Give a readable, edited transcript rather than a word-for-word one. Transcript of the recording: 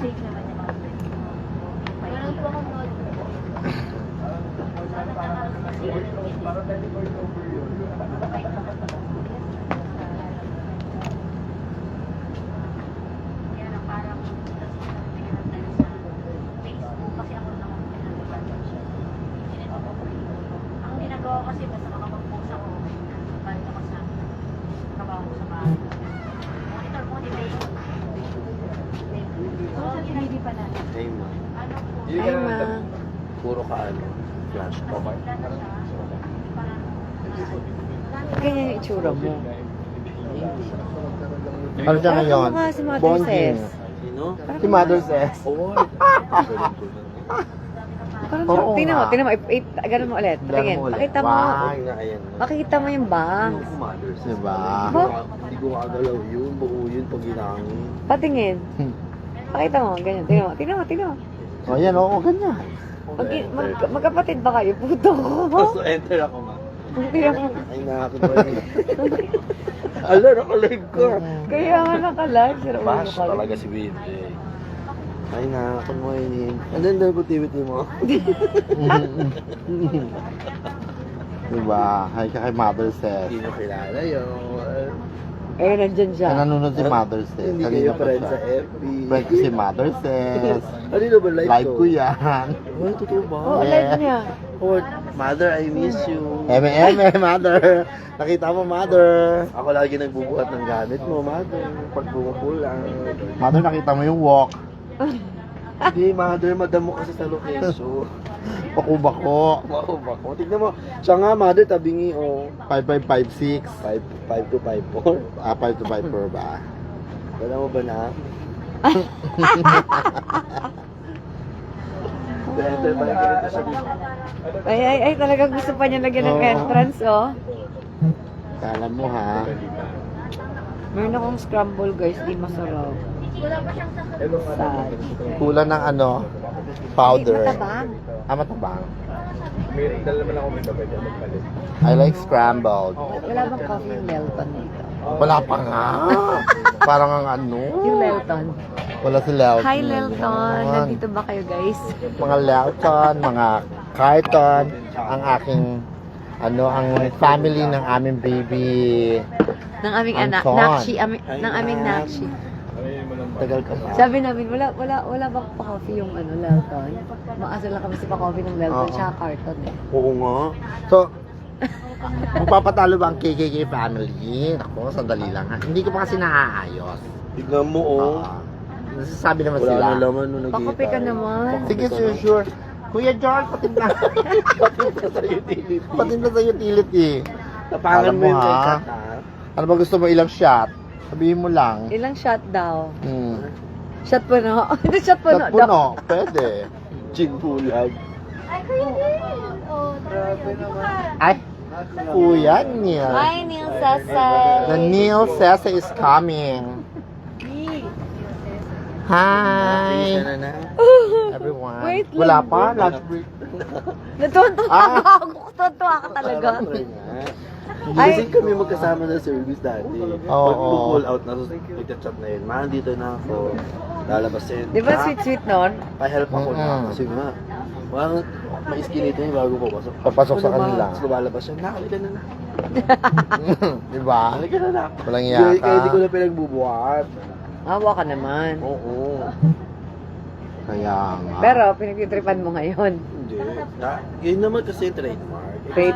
Safe naman yung mga friends mo. Meron po akong notebook. Kaya lang parang Facebook kasi ako naman ang ginagawa ko kasi basta makapag-post ako balik ako sa trabaho ko sa bahay. Monitor motivation. Social media pa na. Hey, ma. Ano po? Ay, ma. Puro ka ano, flash pa ba? Ganyan yung itsura mo. Ano siya Parang ngayon? kamukha si Mother Bonding. Ses. Sino? Si Mother Ses. Oo. Parang Oo tingnan mo, nga. tingnan mo. Ganun mo ulit. Patingin. Pakita mo. Wow. Ayan. Makikita mo yung bangs. Mothers. Diba? Hindi ko makagalaw yun. Buo yun pag ginangin. Patingin. Pakita mo, ganyan. Tingnan mo, tingnan mo, tingnan mo. O yan, oo, ganyan. Magkapatid ba kayo? Puto ko. So, enter ako, ma. Tingnan mo. Ay, nakakatawa yun. Ala, nakalive ka. Kaya nga nakalive. Sira ulo Bash ka. talaga si Baby. Ay, nakakatawa yun. Ano yung double-tivity mo? Diba? Hi ka kay Mother Ses. Hindi mo kilala yun. Eh, nandyan siya. Ay, nanonood si Mother Ses. Hindi Kanina kayo pa friend siya. sa FB. Friend ko si Mother Ses. Ano yun ba live Live ko yan. Ay, totoo ba? Oo, live niya. Oh, Mother, I miss you. Mother. Nakita mo, Mother. Ako lagi nagbubuhat ng gamit mo, Mother. Pag bumukulang. Mother, nakita mo yung walk. Hindi, Mother, madamo kasi sa location. Paku-bako. Wow, bako. Tignan mo. Siya nga, Mother, tabingi, oh. 5556. 5 to 5-4. 5 to 5 ba? Wala mo ba na? Enter pa lang ganito siya dito. Ay, talaga gusto pa niya lagyan ng Oo. entrance, oh. Kala mo ha. Meron akong scramble, guys. Di masarap. Sad. Kulang ng ano? Powder. Ay, matabang. Matabang. May dala naman ako may babay dyan magpalit. I like scrambled. Wala bang coffee Melton dito? Wala pa nga. Parang ang ano. Yung Melton. Wala si Lelton. Hi, Lelton. Nandito ba kayo, guys? Mga Lelton, mga Carton, ang aking ano, ang family ng aming baby. Ng aming anak. Anton. Nakshi. Ng aming Nakshi. Tagal ka pa. Sabi namin, wala bang pa-coffee yung ano, Lelton? Maasal lang kami sa pa-coffee ng Lelton, Oo. tsaka carton eh. Oo nga. So, magpapatalo ba ang KKK family? Ako, sandali lang ha. Hindi ko pa kasi naaayos. Tignan mo, oh. Nasasabi naman Wala sila. na laman nung nag-iita. Pa-coffee ka naman. Sige, sure. Kuya George, patinda. Patinda sa utility. Patinda sa utility. Tapangan Alam mo mo, yung kay ha? Kat, ha? Ano ba gusto mo, ilang shot? Sabihin mo lang. Ilang shot daw? Hmm. Shot puno? Hindi, shot puno Shot daw. puno, pwede. Gin bulag. Ay, kuya din. Oh, grabe naman. Ay, Kuya Neil. Hi, Neil Sasa. The Neil Sesa is coming. Hi, Isa na na. everyone. Wait lang. Wala pa? Lunch break. Natutuwa Ah. ako. Natutuwa ka talaga. Parang try nga. Ay. Kasi kami magkasama sa service dati. Oo. Pag pull out na, nagchat na yun. Ma, dito na ako. Lalabasin. Di ba sweet nun? Pa-help ako na. Mm-mm. Kasi nga, parang may skin ito yung bago papasok. Papasok sa Ano ba? kanila. Tapos lumalabas siya, halika na na. Diba? Halika na na. Walang Kaya hindi ko yaka. na pinagbubuhat. Awa ka naman. Oo. Kaya nga. Pero pinagtitripan mo ngayon. Hindi. Yun naman kasi trademark. Trade